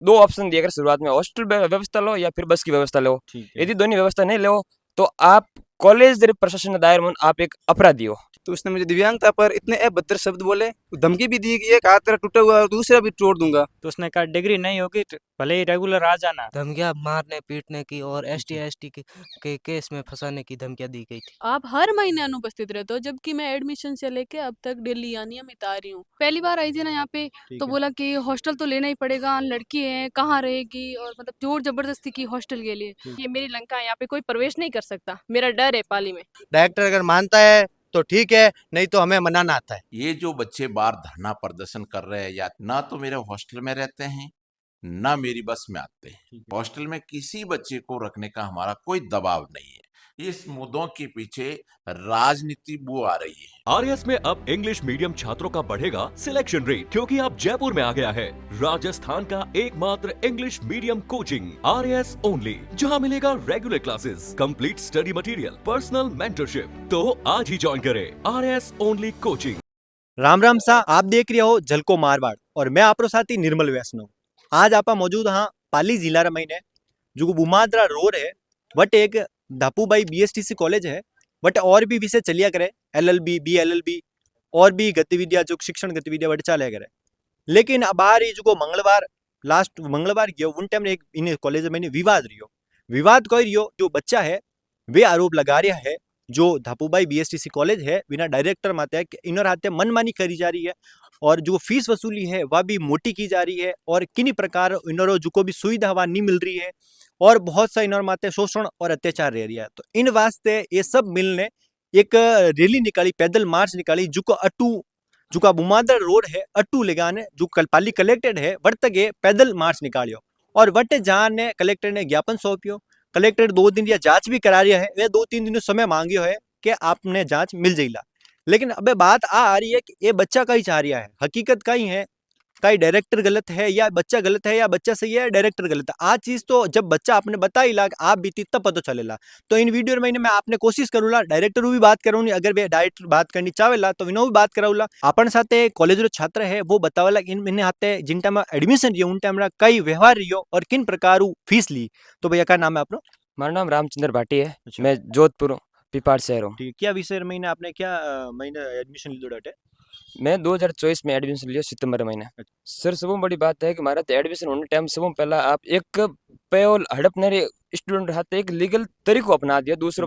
दो ऑप्शन दिए गए शुरुआत में, हॉस्टल व्यवस्था लो या फिर बस की व्यवस्था लो। यदि दोनों व्यवस्था नहीं लो तो आप कॉलेज प्रशासन दायर में आप एक अपराधी हो। तो उसने मुझे दिव्यांगता पर इतने अभद्र शब्द बोले, धमकी भी दी कि एक हाथ तेरा टूटा हुआ है और दूसरा भी तोड़ दूंगा। तो उसने कहा डिग्री नहीं होगी तो भले ही रेगुलर आ जाना। धमकियां मारने पीटने की और ST ST के केस में फंसाने की धमकियां दी गई थी। आप हर महीने अनुपस्थित रहते हो, जबकि मैं एडमिशन से लेके अब तक डेली अनियमित आ रही हूँ। पहली बार आई थी ना यहाँ पे, तो बोला कि हॉस्टल तो लेना ही पड़ेगा, लड़की है कहाँ रहेगी, और मतलब जोर जबरदस्ती की हॉस्टल के लिए। ये मेरी लंका है, यहाँ पे कोई प्रवेश नहीं कर सकता, मेरा डर है पाली में। डायरेक्टर अगर मानता है तो ठीक है, नहीं तो हमें मनाना आता है। ये जो बच्चे बाहर धरना प्रदर्शन कर रहे हैं, या ना तो मेरे हॉस्टल में रहते हैं ना मेरी बस में आते हैं। हॉस्टल में किसी बच्चे को रखने का हमारा कोई दबाव नहीं है। इस मुद्दों के पीछे राजनीति बू आ रही है। आरएस में अब इंग्लिश मीडियम छात्रों का बढ़ेगा सिलेक्शन रेट, क्योंकि अब जयपुर में आ गया है राजस्थान का एकमात्र English medium coaching RS only, जहां मिलेगा regular classes, complete study material, personal mentorship. तो आज ही ज्वाइन करें RS only coaching. Ram Ram सा, आप देख रहे हो झलको मारवाड़ और मैं आपरो साथी निर्मल वैष्णव। आज आप मौजूद हाँ पाली जिला रे महीने जो बुमाद्रा रोड है, वट एक धापूबाई BSTC कॉलेज है, वट और भी विषय चलिया करे, LLB BLLB और भी गतिविधियां जो शिक्षण गतिविधियां वट चाले करे। लेकिन अब आ रही जो मंगलवार लास्ट मंगलवार गयो उन टाइम एक इन कॉलेज में विवाद रियो। विवाद कोई रियो, जो बच्चा है वे आरोप लगा रहा है जो धापूबाई BSTC कॉलेज है बिना डायरेक्टर माते कि इनर हाथे मनमानी करी जा रही है और जो फीस वसूली है वह भी मोटी की जा रही है और किन्हीं प्रकार इनरो जो को भी सुविधा वह नहीं मिल रही है और बहुत सा इनर माते शोषण और अत्याचार रह रहा है। तो इन वास्ते ये सब मिलने एक रैली निकाली, पैदल मार्च निकाली, जो अटू जो बुमादर रोड है अटू लेगाने जो पाली कलेक्टेड है वर्तगे पैदल मार्च निकालियो और वट जाने कलेक्टर ने ज्ञापन सौंपियो। कलेक्टर 2 दिन या जांच भी करा रहा है, वे 2-3 दिन समय मांगियो है कि आपने जांच मिल जाइला। लेकिन अबे बात आ रही है कि ये बच्चा कहीं चाह रहा है, हकीकत कहीं है, कहीं डायरेक्टर गलत है या बच्चा गलत है या बच्चा सही है डायरेक्टर गलत है। आ चीज तो जब बच्चा आपने बताई ला आप बीती तब पता चलेला। तो इन वीडियो में मैं आपने कोशिश करूला डायरेक्टर भी बात करूँ, अगर वे डायरेक्टर बात करनी चाहेला तो विनो भी बात कराऊला। अपन साथे कॉलेज रो छात्र है वो बतावेला इन मैंने हाथे जिन टाइम एडमिशन रियो उन टाइम कई व्यवहार रियो और किन प्रकार फीस ली। तो भैया क्या नाम है आपनो? मारा नाम रामचंद्र भाटी है। मैं जोधपुर पिपाड़ शहर हूँ। क्या विषय महीने आपने क्या महीने एडमिशन लीधो डाटे? मैं 2024 में एडमिशन लिया सितंबर महीने। सर सब बड़ी बात है कि हमारा तो एडमिशन होने टाइम सब पहला आप एक पेयोल हड़पने स्टूडेंट हाथ एक लीगल तरीको अपना दिया, दूसरा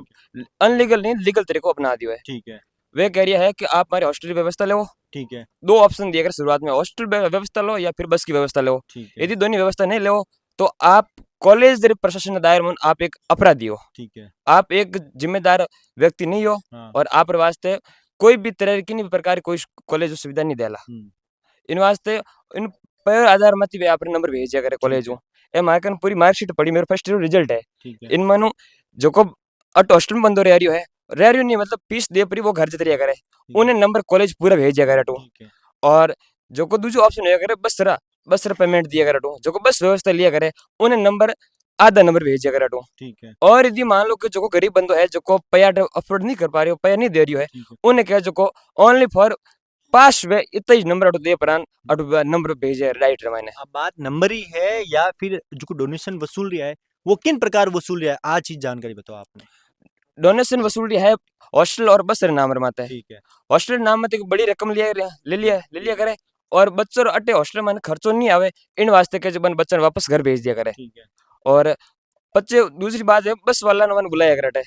अनलीगल नहीं लीगल तरीको अपना दिया है। ठीक है। वे कह रहा है कि आप हमारे हॉस्टल की व्यवस्था लो। ठीक है। दो ऑप्शन दिए गए शुरुआत में, हॉस्टल व्यवस्था लो या फिर बस की व्यवस्था लो। यदि दोनों व्यवस्था नहीं लो तो आप कॉलेज प्रशासन दायर में आप एक अपराधी हो। ठीक है। आप एक जिम्मेदार व्यक्ति नहीं हो। और आप वास्ते कोई भी तरह की नहीं प्रकार कोई कॉलेज सुविधा नहीं देला। इन वास्ते इन पर आधार मत वे अपने नंबर भेजा करे कॉलेज में। ए मार्कन पूरी मार्कशीट पड़ी, मेरे फर्स्ट ईयर रिजल्ट है। इन मानो जो को अट हॉस्टल में बंद हो रह रही नहीं, मतलब फीस दे परी वो घर से तरिया करे, उन्हें नंबर कॉलेज पूरा भेजा करे टू। और जो को दूसरा ऑप्शन है करे बस पेमेंट दिया करे टू, जो को बस व्यवस्था लिया करे उन्हें नंबर आधा नंबर भेजा करे टू। ठीक है। और यदि मान लो कि जो को गरीब बंदो है जो को पैया अफोर्ड नहीं कर पा रही हो, पैया नहीं दे रही है, उन्हें क्या जो को ओनली फॉर पास वे इतना ही नंबर दे परान नंबर भेजे राइट रमाने। अब बात नंबर ही है या फिर जो डोनेशन वसूल रहा है वो किन प्रकार वसूल रहा है, आज चीज जानकारी बताओ आपने। डोनेशन वसूल रहा है हॉस्टल और बस नाम रमाता है। ठीक है। हॉस्टल नाम में तो बड़ी रकम ले लिया करे और बच्चों अटे हॉस्टल में खर्चो नहीं आवे, इन वास्ते के जब बच्चा वापस घर भेज दिया करे। ठीक है। और बच्चे दूसरी बात है बस वाला ने बुलाया करे,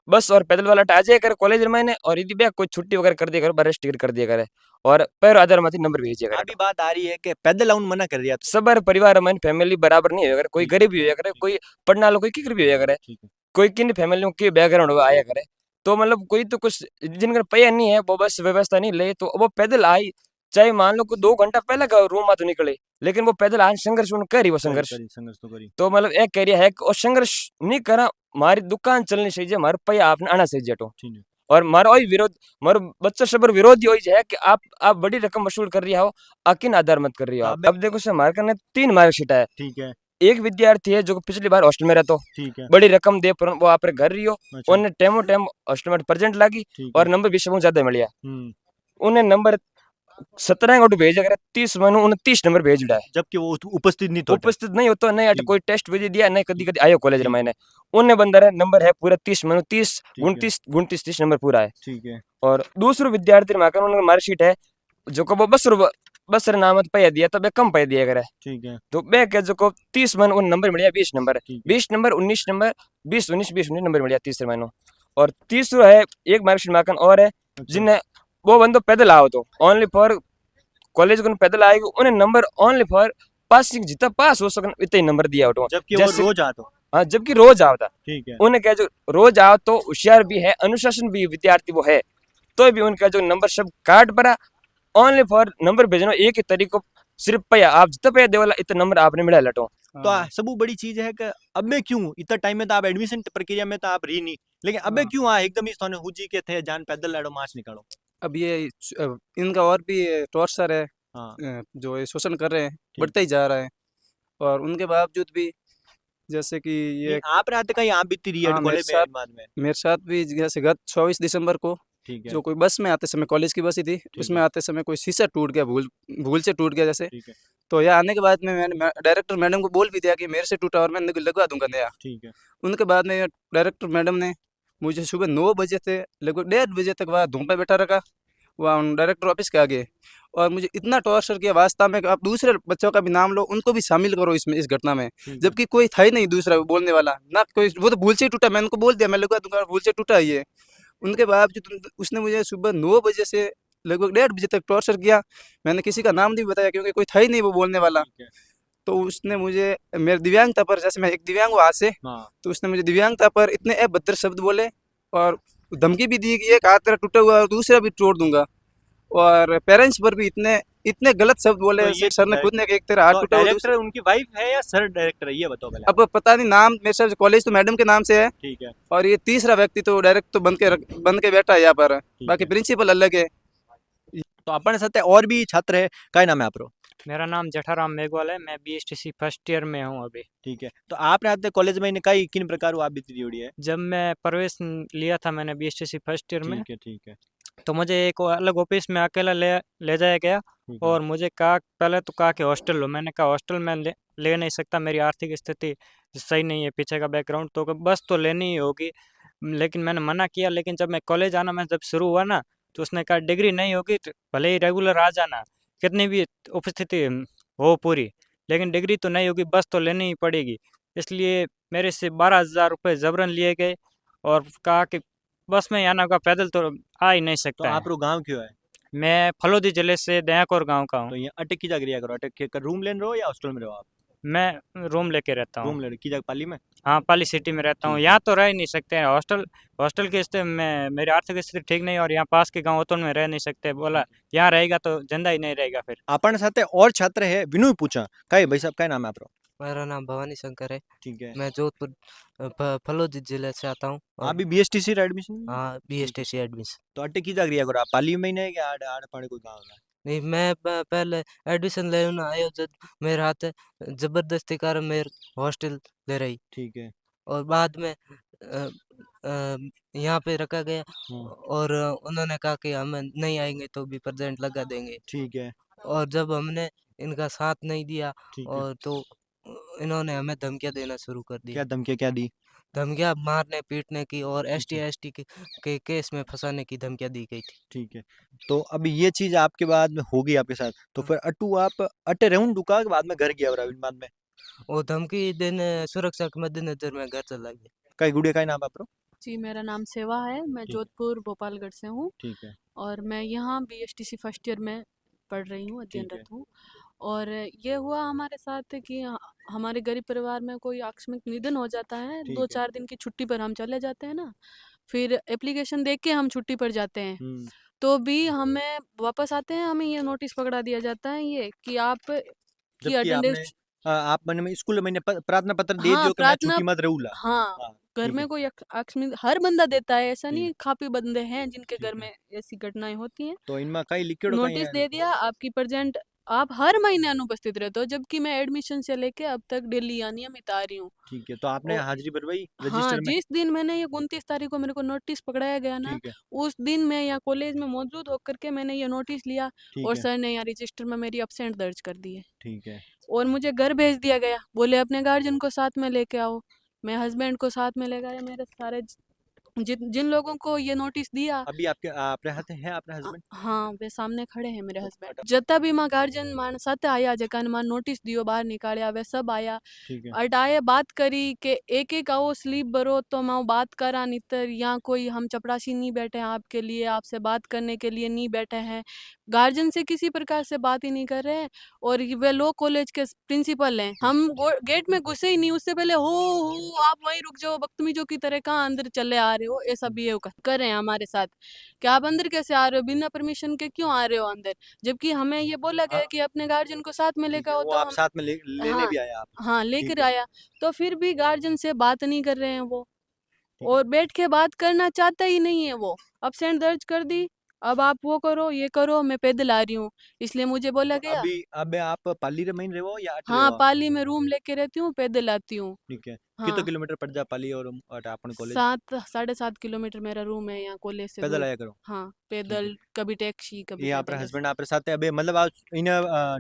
बस और पैदल वाला आ जाए करे कॉलेज में, और यदि बैग कोई छुट्टी वगैरह कर दिया करे बरस टिकट कर दिया करे और पैर आधार में नंबर भेज दिया करे। अभी बात आ रही है कि पैदल आउन मना कर दिया। सब परिवार में फैमिली बराबर नहीं होगा, कोई गरीब भी होया करे, कोई पढ़ना लो, कोई किकर भी होया करे, कोई किन फैमिली के बैकग्राउंड आया करे। तो मतलब कोई तो कुछ जिनका पैया नहीं है वो बस व्यवस्था नहीं ले तो वो पैदल आई, चाहे मान लो को 2 घंटा पहले का रूम में तो निकले, लेकिन वो पैदल आज संघर्ष करी वो संघर्ष तो करी। तो मतलब एक कह रहा है कि संघर्ष नहीं करा, हमारी दुकान चलनी चाहिए, हमारे पैया आपने आना चाहिए तो। और मारो वही विरोध, मारो बच्चा सबर विरोधी वही है कि आप बड़ी रकम वसूल कर रही हो, अकिन आधार मत कर रही हो। अब देखो सर हमारे कने 3 मार्कशीट है। ठीक है। एक विद्यार्थी है जो पिछली बार हॉस्टल में रहता, ठीक है, बड़ी रकम दे पर वो आप घर रही हो, उन्हें टाइम हॉस्टल में प्रेजेंट लागी और नंबर भी सब ज्यादा मिलिया। उन्हें नंबर 17 गोटू भेज अगर 30 मानु 29 नंबर भेज उड़ा है जबकि वो उपस्थित नहीं थे उपस्थित नहीं होता नहीं अट ठीक। कोई टेस्ट भेज दिया नहीं कदी कदी आयो कॉलेज रे ठीक। मैंने उन्ने बंदा रे नंबर है पूरा 30 मानु 30 ठीक है। 29 29 30 नंबर पूरा है ठीक है और दूसरो विद्यार्थी रे माकन उनका मार्कशीट है जो को वो बस रे नाम पे दिया तो बे कम पे दिया करे ठीक है तो बे के जो को 30 मन उन नंबर मिलिया 20 नंबर ठीक है 20 नंबर 19 नंबर 20 19 20 19 नंबर मिलिया तीसरे मानो और तीसरो है एक मार्कशीट माकन और है अच्छा जिन्हें वो बंदो पैदल आओ तो ओनली फॉर कॉलेज को पैदल आएगा उन्हें नंबर ओनली फॉर पासिंग जितना पास हो सके इतने ही नंबर दिया उठो जबकि वो जैसे रोज आता हाँ जबकि रोज आवता ठीक है उन्हें क्या जो रोज आओ तो होशियार भी है अनुशासन भी विद्यार्थी वो है तो भी उनका जो नंबर सब काट पड़ा ओनली फॉर नंबर भेजना एक ही तरीको सिर्फ पैया आप जितना पैया देवाला इतना नंबर आपने मिला लटो तो सबू बड़ी चीज है कि अब में क्यों इतना टाइम में तो आप एडमिशन प्रक्रिया में तो आप रही नहीं लेकिन अब में हाँ। क्यों एकदम इस थाने हुजी के थे जान पैदल लड़ो मार्च निकालो अब ये इनका और भी टॉर्चर है हाँ जो ये शोषण कर रहे हैं बढ़ता ही जा रहा है और उनके बावजूद भी जैसे कि ये नहीं, आप रहते कहीं आप भी रही हाँ, मेरे कॉलेज साथ- में बाद में मेरे साथ भी जैसे गत 24 दिसंबर को ठीक है जो कोई बस में आते समय कॉलेज की बस ही थी उसमें है। आते समय कोई शीशा टूट गया भूल से टूट गया जैसे ठीक है तो यहाँ आने के बाद में मैंने डायरेक्टर मैडम को बोल भी दिया कि मेरे से टूटा और मैं लगवा दूंगा नया ठीक है उनके बाद में डायरेक्टर मैडम ने मुझे सुबह 9 बजे से लगभग 1:30 बजे तक वहाँ धूप में बैठा रखा वहाँ डायरेक्टर ऑफिस के आगे और मुझे इतना टॉर्चर किया वास्तव में कि आप दूसरे बच्चों का भी नाम लो उनको भी शामिल करो इसमें इस घटना में ठीक है जबकि कोई था ही नहीं दूसरा बोलने वाला ना कोई वो तो भूल से ही टूटा मैंने उनको बोल दिया मैं लगवा दूंगा भूल से टूटा ये उनके बावजूद उसने मुझे सुबह 9 बजे से लगभग 1:30 बजे तक टॉर्चर किया मैंने किसी का नाम नहीं बताया क्योंकि कोई था ही नहीं वो बोलने वाला ठीक है तो उसने मुझे मेरे दिव्यांगता पर जैसे मैं एक दिव्यांग हूँ आज से हाँ तो उसने मुझे दिव्यांगता पर इतने अभद्र शब्द बोले और धमकी भी दी कि एक हाथ तेरा टूटा हुआ और दूसरा भी तोड़ दूंगा और पेरेंट्स पर भी इतने इतने गलत शब्द बोले तो ये सर ने खुद ने कि एक तेरा हाथ तो टूटा हुआ डायरेक्टर उनकी वाइफ है या सर डायरेक्टर है ये बताओ पहले अब पता नहीं नाम मेरे साथ कॉलेज तो मैडम के नाम से है ठीक है और ये तीसरा व्यक्ति तो डायरेक्ट तो बन के बैठा है यहाँ पर बाकी है। प्रिंसिपल अलग है तो अपने साथ और भी छात्र है क्या नाम है आपरो मेरा नाम जठाराम मेघवाल है मैं BSTC फर्स्ट ईयर में हूँ अभी ठीक है तो आपने आते कॉलेज में कई किन प्रकार आप बीती जोड़ी है जब मैं प्रवेश लिया था मैंने BSTC फर्स्ट ईयर में ठीक है तो मुझे एक अलग ऑफिस में अकेला ले जाया गया ठीक है और मुझे कहा पहले तो कहा कि हॉस्टल लो मैंने कहा हॉस्टल में ले नहीं सकता मेरी आर्थिक स्थिति सही नहीं है पीछे का बैकग्राउंड तो बस तो लेनी ही होगी लेकिन मैंने मना किया लेकिन जब मैं कॉलेज आना मैं जब शुरू हुआ ना तो उसने कहा डिग्री नहीं होगी तो भले ही रेगुलर आ जाना कितनी भी उपस्थिति हो पूरी लेकिन डिग्री तो नहीं होगी बस तो लेनी ही पड़ेगी इसलिए मेरे से 12,000 रुपये जबरन लिए गए और कहा कि बस में आना होगा पैदल तो आ ही नहीं तो सकता है आप गाँव क्यों है मैं फलोदी जिले से दयाकोर गांव का हूँ तो ये अटक की जागरिया करो अटक के रूम ले रहे हो या हॉस्टल में रहो आप मैं रूम लेके रहता रूम हूँ ले रहे की जगह पाली में हाँ पाली सिटी में रहता हूँ ठीक है। यहाँ तो रह ही नहीं सकते हैं हॉस्टल की स्थिति में मेरी आर्थिक स्थिति ठीक नहीं और यहाँ पास के गाँव ओतन में रह नहीं सकते बोला यहाँ रहेगा तो जिंदा ही नहीं रहेगा फिर अपने साथ और छात्र है विनू पूछा कई भाई साहब क्या नाम है आपरो मेरा नाम भवानी शंकर है ठीक है मैं जोधपुर फलोदी जिले से आता हूँ आप भी BSTC एडमिशन हाँ BSTC एडमिशन तो अटक की जागरिया करो आप पाली में ही नहीं क्या आड़ पाने कोई गाँव है नहीं मैं पहले एडमिशन लेने आयो जब मेरे हाथ जबरदस्ती कारण मेरे हॉस्टल ले रही ठीक है और बाद में यहाँ पे रखा गया और उन्होंने कहा कि हम नहीं आएंगे तो भी प्रेजेंट लगा देंगे ठीक है और जब हमने इनका साथ नहीं दिया ठीक है और तो इन्होंने हमें धमकियाँ देना शुरू कर दी क्या धमकियाँ क्या दी धमकियाँ मारने पीटने की और ST के केस में फंसाने की धमकियाँ दी गई थी ठीक है तो अभी ये चीज आपके बाद में होगी आपके साथ तो फिर अटू आप अटे रहूं डुका के बाद में घर गया और बाद में वो धमकी देने सुरक्षा के मद्देनजर में घर चला गया कई गुड़िया का नाम आपरो जी मेरा नाम सेवा है मैं ठीक। जोधपुर भोपालगढ़ से हूँ ठीक है और मैं यहाँ BSTC फर्स्ट ईयर में पढ़ रही हूँ ठीक है। अध्ययनरत हूँ और ये हुआ हमारे साथ कि हमारे गरीब परिवार में कोई आकस्मिक निधन हो जाता है ठीक 2-4 दिन की छुट्टी पर हम चले जाते हैं ना फिर एप्लीकेशन देख के हम छुट्टी पर जाते हैं तो भी हमें वापस आते हैं हमें ये नोटिस पकड़ा दिया जाता है ये कि आप की जबकि आपने अटेंडेंस आप मैंने में स्कूल में प्रार्थना पत्र दे हाँ दियो कि मैं प्रार्थना छुट्टी मत रहूला हाँ हाँ घर ठीक है में कोई आकस्मिक हर बंदा देता है ऐसा ठीक नहीं काफी बंदे हैं जिनके ठीक घर है में ऐसी घटनाएं होती हैं तो इनमें कई लिखेड़ो कई नोटिस दे दिया आपकी प्रेजेंट आप हर महीने अनुपस्थित रहते हो, जबकि मैं एडमिशन से लेके अब तक डेली अनियमित आ रही हूँ। ठीक है, तो आपने और हाजिरी भरवाई हाँ, रजिस्टर में? जिस दिन मैंने ये 29 तारीख को मेरे को नोटिस पकड़ाया गया ना, ठीक है, उस दिन मैं यहाँ कॉलेज में मौजूद होकर के मैंने ये नोटिस लिया ठीक और है, सर ने यहाँ रजिस्टर में मेरी एब्सेंट दर्ज कर दी है ठीक है। और मुझे घर भेज दिया गया। बोले अपने गार्जियन को साथ में लेके आओ। मैं हस्बैंड को साथ में ले गया, मेरे सारे जिन जिन लोगों को ये नोटिस दिया। अभी आपके आपने हाथ है आपने हस्बैंड? हाँ, वे सामने खड़े हैं मेरे हस्बैंड। जत्ता भी मां गार्जियन मान साथ आया, जेकान मां नोटिस दियो बाहर निकालिया, वे सब आया। ठीक है, अटाए बात करी कि एक एक आओ स्लीप भरो तो मैं बात करा, नितर यहाँ कोई हम चपरासी नहीं बैठे हैं आपके लिए, आपसे बात करने के लिए नहीं बैठे हैं। गार्जियन से किसी प्रकार से बात ही नहीं कर रहे हैं। और वे लॉ कॉलेज के प्रिंसिपल हैं। हम गेट में घुसे ही नहीं, उससे पहले हो आप वहीं रुक जाओ, बदतमीजों की तरह कहाँ अंदर चले आ रहे हो, ऐसा बिहेव कर रहे हैं हमारे साथ कि आप अंदर कैसे आ रहे हो, बिना परमिशन के क्यों आ रहे हो अंदर, जबकि हमें ये बोला गया कि अपने गार्जियन को साथ में ठीक लेकर है, आओ। वो तो आप हम साथ में लेने हाँ भी आया आप? हाँ ठीक लेकर है, आया, तो फिर भी गार्जियन से बात नहीं कर रहे हैं वो, ठीक है। और बैठ के बात करना चाहता ही नहीं है वो। एब्सेंट दर्ज कर दी, अब आप वो करो ये करो, मैं पैदल आ रही हूँ, इसलिए मुझे बोला तो गया। अभी अब आप पाली रमीन रहे हो या अट रहे हाँ, हो आप? पाली में रूम लेके रहती हूँ, पैदल आती हूँ। ठीक है, हाँ, कितना किलोमीटर पड़ जा पाली और अपन कॉलेज? 7-7.5 किलोमीटर मेरा रूम है यहाँ कॉलेज से पैदल दूर। आया करो? हाँ, ठीक है। पैदल, कभी टैक्सी, कभी ये आप पैदल ऐसे। हस्बैंड आप साथ है अबे मतलब आप इन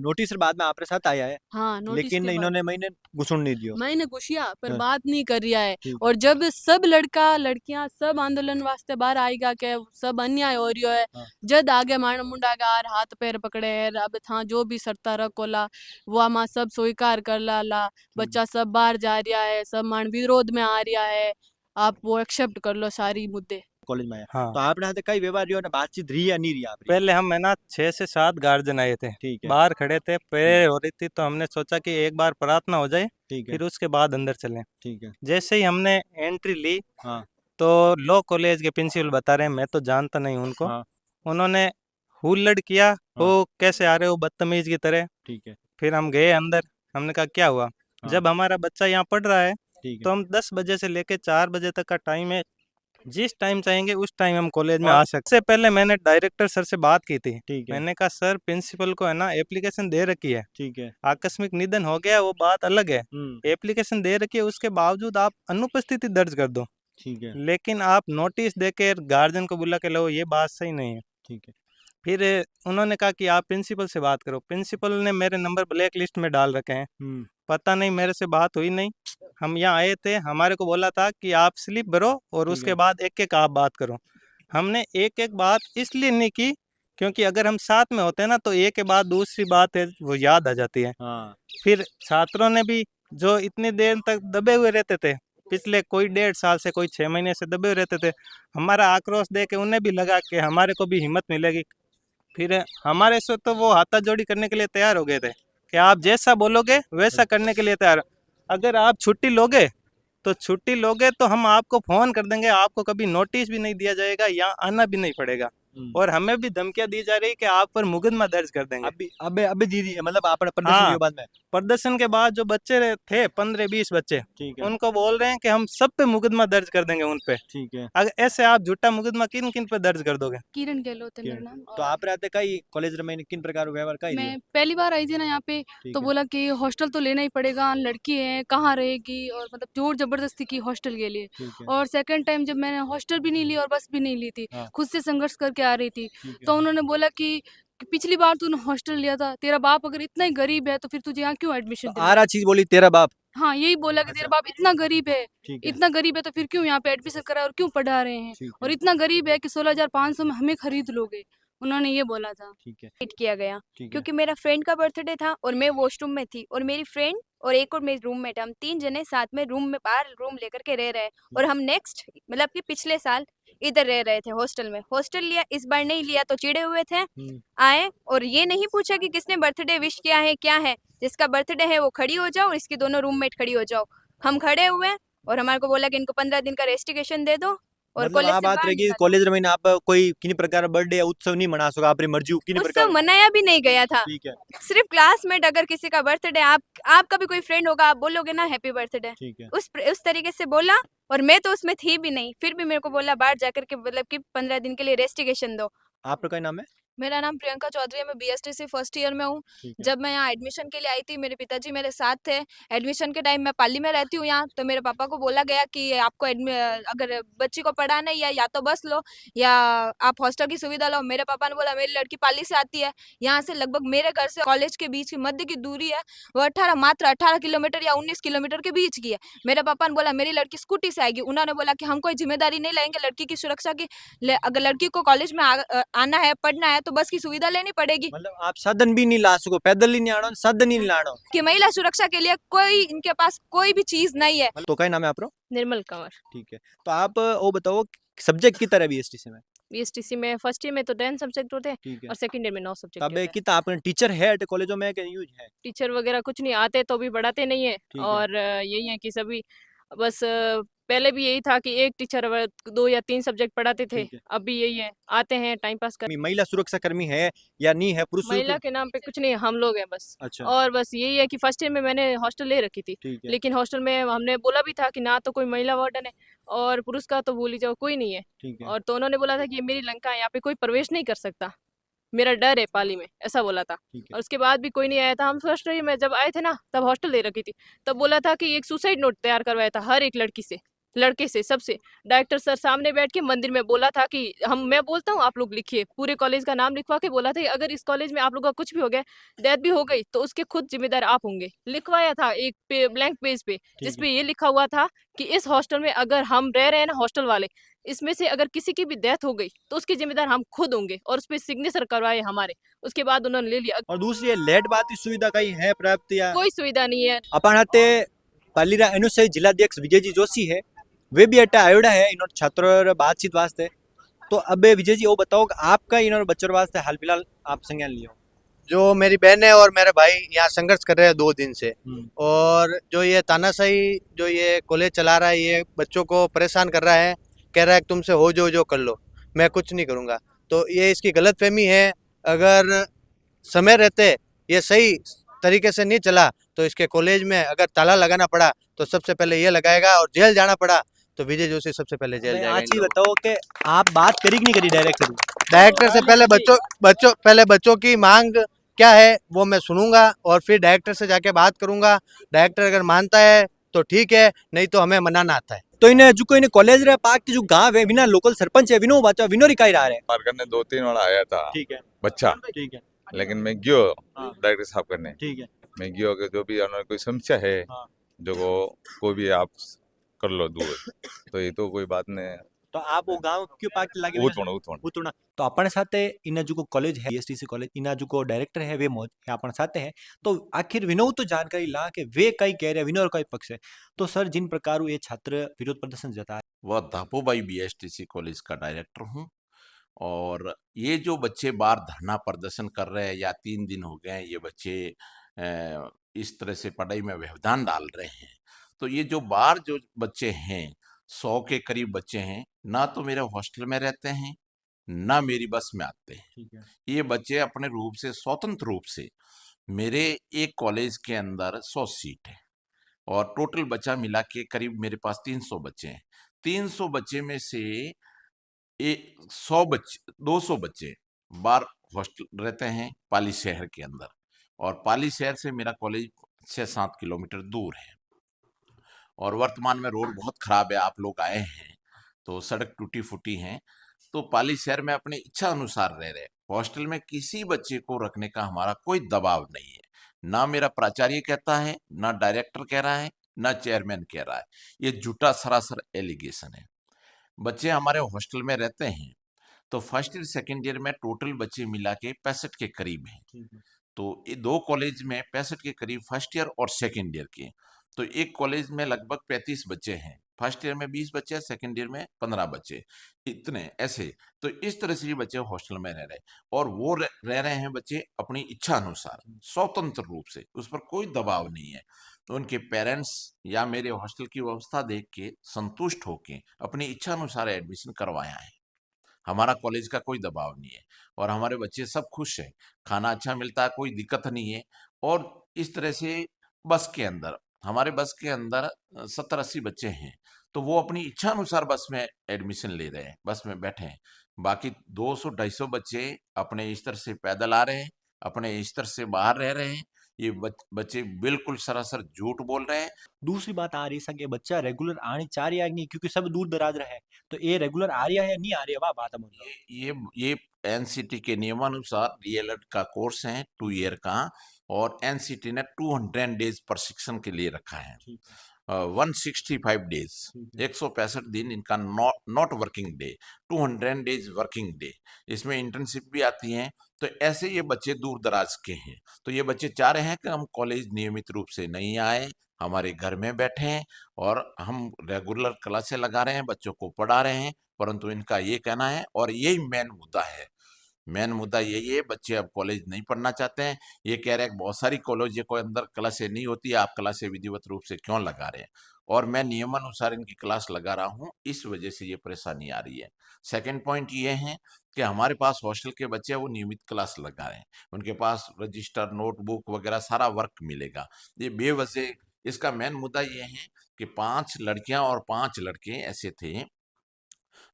नोटिस बाद में आप साथ आया है, हाँ, नोटिस लेकिन के बाद इन्होंने मैंने घुसुन नहीं दियो। मैंने घुसिया पर हाँ, बात नहीं कर रिया है। ठीक और जब सब लड़का लड़कियां सब आंदोलन वास्ते बाहर आएगा के सब अन्याय हो रियो है, हाँ, जद आगे माण मुंडा गार हाथ पैर पकड़े है, अब था जो भी सरता रखोला वो आमा सब स्वीकार कर ला, बच्चा सब बाहर जा रिया है, सब माण विरोध में आ रिया है, आप वो एक्सेप्ट कर लो सारी मुद्दे। कॉलेज में आया। हाँ, तो आपने हाथ कई व्यवहार रियो ना बातचीत रही या नहीं रही आपकी? पहले हम है ना 6 से 7 गार्जियन आए थे, ठीक है, बाहर खड़े थे, प्रेयर हो रही थी, तो हमने सोचा कि एक बार प्रार्थना हो जाए, ठीक है, फिर उसके बाद अंदर चलें। ठीक है। जैसे ही हमने एंट्री ली, हाँ, तो लॉ कॉलेज के प्रिंसिपल बता रहे हैं, मैं तो जानता नहीं उनको, हाँ, उन्होंने हुल्लड़ किया, हाँ, वो कैसे आ रहे हो बदतमीज की तरह। ठीक है, फिर हम गए अंदर, हमने कहा क्या हुआ। हाँ, जब हमारा बच्चा यहाँ पढ़ रहा है, ठीक तो है। हम 10 बजे से लेके 4 बजे तक का टाइम है, जिस टाइम चाहेंगे उस टाइम हम कॉलेज में और आ सकते। इससे पहले मैंने डायरेक्टर सर से बात की थी, ठीक है, मैंने कहा सर प्रिंसिपल को है ना एप्लीकेशन दे रखी है, ठीक है। आकस्मिक निधन हो गया वो बात अलग है, हुँ, एप्लीकेशन दे रखी है, उसके बावजूद आप अनुपस्थिति दर्ज कर दो, ठीक है, लेकिन आप नोटिस देके गार्जियन को बुला के लो, ये बात सही नहीं है। ठीक है। फिर उन्होंने कहा कि आप प्रिंसिपल से बात करो, प्रिंसिपल ने मेरे नंबर ब्लैक लिस्ट में डाल रखे हैं, हुँ, पता नहीं मेरे से बात हुई नहीं। हम यहाँ आए थे, हमारे को बोला था कि आप स्लिप भरो और ठीक उसके है, बाद एक एक आप बात करो। हमने एक एक बात इसलिए नहीं की क्योंकि अगर हम साथ में होते ना तो एक के बाद दूसरी बात है वो याद आ जाती है। हाँ, फिर छात्रों ने भी जो इतनी देर तक दबे हुए रहते थे, पिछले कोई 1.5 साल से, कोई 6 महीने से दबे हुए रहते थे, हमारा आक्रोश देख के उन्हें भी लगा कि हमारे को भी हिम्मत मिलेगी। फिर हमारे से तो वो हाथाजोड़ी करने के लिए तैयार हो गए थे कि आप जैसा बोलोगे वैसा करने के लिए तैयार। अगर आप छुट्टी लोगे तो हम आपको फ़ोन कर देंगे, आपको कभी नोटिस भी नहीं दिया जाएगा, यहाँ आना भी नहीं पड़ेगा। हुँ। और हमें भी धमकियाँ दी जा रही है कि आप पर मुकदमा दर्ज कर देंगे। अबे दीदी मतलब आपने प्रदर्शन हाँ, किया बाद में? प्रदर्शन के बाद जो बच्चे थे 15-20 बच्चे, ठीक है, उनको बोल रहे हैं कि हम सब पे मुकदमा दर्ज कर देंगे उन पे। ठीक है। अगर ऐसे आप झूठा मुकदमा किन किन पे दर्ज कर दोगे? किरण गहलोत है मेरा किरण। नाम। तो और आप रहते कई कॉलेज में किन प्रकार का व्यवहार का मैं पहली बार आई थी ना यहाँ पे, ठीक तो है, बोला कि हॉस्टल तो लेना ही पड़ेगा, लड़की है कहाँ रहेगी, और मतलब जोर जबरदस्ती की हॉस्टल के लिए। ठीक है, और सेकंड टाइम जब मैंने हॉस्टल भी नहीं ली और बस भी नहीं ली थी, हाँ, खुद से संघर्ष करके आ रही थी, ठीक है, तो उन्होंने बोला कि पिछली बार तूने हॉस्टल लिया था, तेरा बाप अगर इतना ही गरीब है तो फिर तुझे यहाँ क्यों तो एडमिशन आ दिलाया। रहा चीज बोली तेरा बाप। हाँ, यही बोला कि तेरा अच्छा, बाप इतना गरीब है, ठीक है, इतना गरीब है तो फिर क्यों यहाँ पे एडमिशन करा और क्यों पढ़ा रहे हैं, ठीक और है, इतना गरीब है कि 16,500 में हमें खरीद लोगे, उन्होंने ये बोला था। ठीक है, हिट किया गया ठीक है, क्योंकि मेरा फ्रेंड का बर्थडे था और मैं वॉशरूम में थी और मेरी फ्रेंड और एक और मेरी रूममेट, हम 3 जने साथ में रूम में बाहर रूम लेकर के रह रहे और हम नेक्स्ट मतलब कि पिछले साल इधर रह रहे थे हॉस्टल में। हॉस्टल लिया, इस बार नहीं लिया तो चिढ़े हुए थे। हुँ, आए और ये नहीं पूछा कि किसने बर्थडे विश किया है क्या है, जिसका बर्थडे है वो खड़ी हो जाओ और इसकी दोनों रूममेट खड़ी हो जाओ। हम खड़े हुए और हमारे को बोला कि इनको 15 दिन का रेस्टिकेशन दे दो और मतलब कॉलेज आप से बात बाहर रहेगी निकालो। कॉलेज में आप कोई किन प्रकार बर्थडे या उत्सव नहीं मना सको आपरी मर्जी किन उत्सव प्रकार। मनाया भी नहीं गया था, ठीक है, सिर्फ क्लासमेट अगर किसी का बर्थडे आपका भी कोई फ्रेंड होगा, आप बोलोगे ना हैप्पी बर्थडे, ठीक है, उस तरीके से बोला और मैं तो उसमें थी भी नहीं, फिर भी मेरे को बोला बाहर जाकर के मतलब कि 15 दिन के लिए रेस्टिकेशन दो। आपका क्या नाम है? मेरा नाम प्रियंका चौधरी है, मैं बीएसटीसी फर्स्ट ईयर में हूँ। जब मैं यहाँ एडमिशन के लिए आई थी, मेरे पिताजी मेरे साथ थे। एडमिशन के टाइम मैं पाली में रहती हूँ यहाँ, तो मेरे पापा को बोला गया कि आपको अगर बच्ची को पढ़ाना है या तो बस लो या आप हॉस्टल की सुविधा लो। मेरे पापा ने बोला मेरी लड़की पाली से आती है, यहाँ से लगभग मेरे घर से कॉलेज के बीच की मध्य की दूरी है वो मात्र 18 किलोमीटर या 19 किलोमीटर के बीच की है। मेरे पापा ने बोला मेरी लड़की स्कूटी से आएगी। उन्होंने बोला कि हम कोई जिम्मेदारी नहीं लेंगे लड़की की सुरक्षा की। अगर लड़की को कॉलेज में आना है, पढ़ना है तो बस की सुविधा लेनी पड़ेगी। मतलब आप साधन भी नहीं ला सको, पैदल ही नहीं आना, साधन ही नहीं लाना। कि महिला सुरक्षा के लिए कोई इनके पास कोई भी चीज नहीं है। तो क्या नाम है आपरो? निर्मल कंवर। ठीक है, तो आप वो बताओ सब्जेक्ट की तरह बीएसटीसी में? बीएसटीसी में फर्स्ट ईयर में तो 10 सब्जेक्ट होते हैं ठीक है, और सेकंड ईयर में 9 सब्जेक्ट तब होते हैं। कितना आपने टीचर है कॉलेजों में कि यूज है? टीचर वगैरह कुछ नहीं आते तो भी पढ़ाते नहीं है ठीक है। और यही है कि सभी बस पहले भी यही था कि एक टीचर 2 या 3 सब्जेक्ट पढ़ाते थे। ठीक है। अब भी यही है, आते हैं टाइम पास कर। महिला सुरक्षा कर्मी है या नहीं है? पुरुष महिला के नाम पे कुछ नहीं, हम लोग हैं बस। अच्छा, और बस यही है कि फर्स्ट ईयर में मैंने हॉस्टल ले रखी थी, ठीक है, लेकिन हॉस्टल में हमने बोला भी था कि ना तो कोई महिला वार्डन है और पुरुष का तो भूल ही जाओ, कोई नहीं है। ठीक है, और तो उन्होंने बोला था कि ये मेरी लंका है, यहाँ पे कोई प्रवेश नहीं कर सकता, मेरा डर है पाली में, ऐसा बोला था। ठीक है। और उसके बाद भी कोई नहीं आया था। हम फर्स्ट ईयर में जब आए थे ना तब हॉस्टल ले रखी थी, तब बोला था कि एक सुसाइड नोट तैयार करवाया था हर एक लड़के से सबसे। डायरेक्टर सर सामने बैठ के मंदिर में बोला था कि मैं बोलता हूँ आप लोग लिखिए, पूरे कॉलेज का नाम लिखवा के बोला था कि अगर इस कॉलेज में आप लोगों का कुछ भी हो गया, डेथ भी हो गई तो उसके खुद जिम्मेदार आप होंगे। लिखवाया था एक ब्लैंक पेज पे, जिसपे ये लिखा हुआ था कि इस हॉस्टल में अगर हम रह रहे हैं ना हॉस्टल वाले, इसमें से अगर किसी की भी डेथ हो गई तो उसके जिम्मेदार हम खुद होंगे। और उस पर सिग्नेचर करवाए हमारे, उसके बाद उन्होंने ले लिया। और दूसरी लेट बात की सुविधा कहीं है प्राप्त या? कोई सुविधा नहीं है। अपन हाथे पालीरा अनुसाई जिलाध्यक्ष विजय जी जोशी है, वे भी अट्टा आयोड़ा है इन छात्रों और बातचीत वास्ते। तो अब विजय जी वो बताओ कि आपका इन बच्चों वास्ते हाल फिलहाल आप संज्ञान लियो। जो मेरी बहन है और मेरे भाई यहाँ संघर्ष कर रहे हैं 2 दिन से, और जो ये तानाशाही जो ये कॉलेज चला रहा है, ये बच्चों को परेशान कर रहा है, कह रहा है कि तुमसे हो जो कर लो, मैं कुछ नहीं करूँगा। तो ये इसकी गलतफहमी है। अगर समय रहते ये सही तरीके से नहीं चला तो इसके कॉलेज में अगर ताला लगाना पड़ा तो सबसे पहले ये लगाएगा, और जेल जाना पड़ा तो विजय जोशी सबसे पहले जेल जाएगा। आज ही बताओ कि आप बात करी कि नहीं करी डायरेक्टर से? पहले बच्चों की मांग क्या है वो मैं सुनूंगा और फिर डायरेक्टर से जाके बात करूंगा। डायरेक्टर अगर मानता है तो ठीक है, नहीं तो हमें मनाना आता है। तो इन्हें जो कोई कॉलेज रे पार्क की जो गांव है बिना लोकल सरपंच है विनो बच्चा विनो रिकाई रहा है। मार करने 2-3 वाला आया था। ठीक है, बच्चा, ठीक है, लेकिन मैं गयो हाँ। डायरेक्टर साहब करने, ठीक है, मैं गयो कि जो भी उन्होंने कोई समस्या है, हाँ। जो कोई भी आप कर लो दूर, तो ये तो कोई बात नहीं। तो आप वो गांव क्यों पार्क लागे? उतोना। तो अपने साथ इन जो कॉलेज है बीएसटीसी कॉलेज, इन जो डायरेक्टर है वे मौज है अपने साथ है। तो आखिर विनो तो जानकारी ला के वे कई कह रहे विनो और कई पक्ष है। तो सर जिन प्रकार ये छात्र विरोध प्रदर्शन जता है, वह धापूबाई बीएसटीसी कॉलेज का डायरेक्टर हूँ। और ये जो बच्चे बाहर धरना प्रदर्शन कर रहे हैं, या 3 दिन हो गए ये बच्चे इस तरह से पढ़ाई में व्यवधान डाल रहे हैं, तो ये जो बाहर जो बच्चे हैं 100 के करीब बच्चे हैं, ना तो मेरे हॉस्टल में रहते हैं ना मेरी बस में आते हैं। ठीक है, ये बच्चे अपने रूप से स्वतंत्र रूप से, मेरे एक कॉलेज के अंदर 100 सीट है और टोटल बच्चा मिला के करीब मेरे पास 300 बच्चे हैं। 300 बच्चे में से 200 बच्चे बाहर हॉस्टल रहते हैं पाली शहर के अंदर, और पाली शहर से मेरा कॉलेज 6-7 किलोमीटर दूर है। और वर्तमान में रोड बहुत खराब है, आप लोग आए हैं तो सड़क टूटी फूटी है। तो पाली शहर में अपनी इच्छा अनुसार रह रहे। हॉस्टल में किसी बच्चे को रखने का हमारा कोई दबाव नहीं है, ना मेरा प्राचार्य कहता है, ना डायरेक्टर कह रहा है, ना चेयरमैन कह रहा है। ये झूठा सरासर एलिगेशन है। बच्चे हमारे हॉस्टल में रहते हैं तो फर्स्ट ईयर सेकेंड ईयर में टोटल बच्चे मिला के 65 के करीब हैं। तो ये 2 कॉलेज में 65 के करीब फर्स्ट ईयर और सेकेंड ईयर के, तो एक कॉलेज में लगभग 35 बच्चे हैं। फर्स्ट ईयर में 20 बच्चे, सेकेंड ईयर में 15 बच्चे, इतने ऐसे। तो इस तरह से ये बच्चे हॉस्टल में रह रहे, और वो रह रहे हैं बच्चे अपनी इच्छा अनुसार स्वतंत्र रूप से, उस पर कोई दबाव नहीं है। तो उनके पेरेंट्स या मेरे हॉस्टल की व्यवस्था देख के संतुष्ट होके अपनी इच्छा अनुसार एडमिशन करवाया है। हमारा कॉलेज का कोई दबाव नहीं है और हमारे बच्चे सब खुश हैं, खाना अच्छा मिलता है, कोई दिक्कत नहीं है। और इस तरह से बस के अंदर, हमारे बस के अंदर 70-80 बच्चे हैं, तो वो अपनी इच्छा अनुसार बस में एडमिशन ले रहे हैं, बस में बैठे हैं। बाकी 200-250 बच्चे अपने स्तर से पैदल आ रहे हैं, अपने स्तर से बाहर रह रहे हैं। ये बच्चे बिल्कुल सरासर झूठ बोल रहे हैं। दूसरी बात आ रही है कि बच्चा रेगुलर आनी चाह रहा है नहीं, क्योंकि सब दूर दराज रहे, तो ये रेगुलर आ रहा है या नहीं आ रही है, वाह बात है मुझे। ये एनसीटी के नियमानुसार डीएलएड का कोर्स है 2 ईयर का, और एनसीटी ने 210 डेज प्रशिक्षण के लिए रखा है। 165 डेज, 165 दिन इनका not working day, 200 days working day, इसमें इंटर्नशिप भी आती है। तो ऐसे ये बच्चे दूर दराज के हैं, तो ये बच्चे चाह रहे हैं कि हम कॉलेज नियमित रूप से नहीं आए, हमारे घर में बैठे हैं और हम रेगुलर क्लासें लगा रहे हैं, बच्चों को पढ़ा रहे हैं। परंतु इनका ये कहना है, और यही मेन मुद्दा है, मेन मुद्दा यही है, बच्चे अब कॉलेज नहीं पढ़ना चाहते हैं। ये कह रहे हैं बहुत सारी कॉलेज के अंदर क्लासें नहीं होती, आप क्लासें विधिवत रूप से क्यों लगा रहे हैं, और मैं नियमानुसार इनकी क्लास लगा रहा हूँ, इस वजह से ये परेशानी आ रही है। सेकंड पॉइंट ये है कि हमारे पास हॉस्टल के बच्चे वो नियमित क्लास लगा रहे हैं, उनके पास रजिस्टर, नोटबुक वगैरह सारा वर्क मिलेगा। ये बेवजह, इसका मेन मुद्दा ये है कि 5 लड़कियां और 5 लड़के ऐसे थे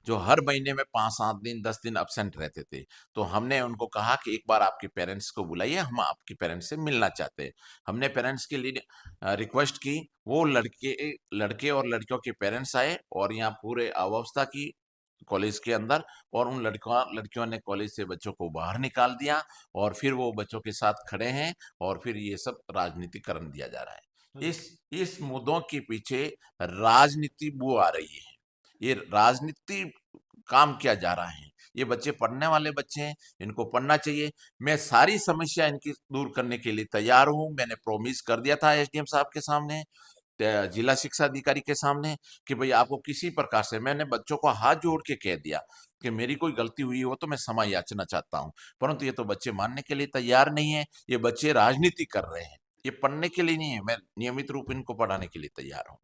जो हर महीने में 5-7 दिन 10 दिन अब्सेंट रहते थे। तो हमने उनको कहा कि एक बार आपके पेरेंट्स को बुलाइए, हम आपके पेरेंट्स से मिलना चाहते हैं। हमने पेरेंट्स के लिए रिक्वेस्ट की, वो लड़के और लड़कियों के पेरेंट्स आए और यहाँ पूरे अव्यवस्था की कॉलेज के अंदर, और उन लड़कियों ने कॉलेज से बच्चों को बाहर निकाल दिया, और फिर वो बच्चों के साथ खड़े हैं, और फिर ये सब राजनीतिकरण दिया जा रहा है। इस मुद्दों के पीछे राजनीति बू आ रही है, ये राजनीति काम किया जा रहा है। ये बच्चे पढ़ने वाले बच्चे हैं, इनको पढ़ना चाहिए। मैं सारी समस्या इनकी दूर करने के लिए तैयार हूँ। मैंने प्रॉमिस कर दिया था एसडीएम साहब के सामने, जिला शिक्षा अधिकारी के सामने, कि भाई आपको किसी प्रकार से, मैंने बच्चों को हाथ जोड़ के कह दिया कि मेरी कोई गलती हुई हो तो मैं क्षमा याचना चाहता हूँ। परंतु ये तो बच्चे मानने के लिए तैयार नहीं है, ये बच्चे राजनीति कर रहे हैं, ये पढ़ने के लिए नहीं है। मैं नियमित रूप इनको पढ़ाने के लिए तैयार हूँ।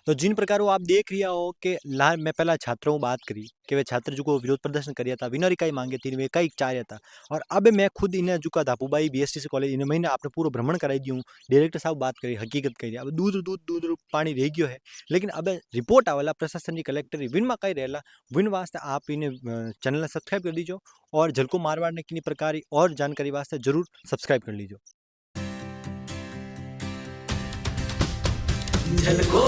तो जिन प्रकार आप देख रिया हो कि लाल मैं पहला छात्रों बात करी कि वे छात्र जो को विरोध प्रदर्शन करिया था, विनर इकाई मांगे थी, वे इकाई चाह रहा था, और अब मैं खुद इन्हें जो का धापूबाई बीएसटीसी कॉलेज इन महीने आपने पूरा भ्रमण कराई दी हूँ, डायरेक्टर साहब बात करी, हकीकत कही, अब दूध पानी रह गयो है। लेकिन अब रिपोर्ट आवेला प्रशासन की, कलेक्टर विन में कही रहेला, विन वास्ते आप इन्हें चैनल सब्सक्राइब कर दीजो, और झलको मारवाड़ ने किन्हीं प्रकार और जानकारी वास्ते जरूर सब्सक्राइब कर लीजिए। झलको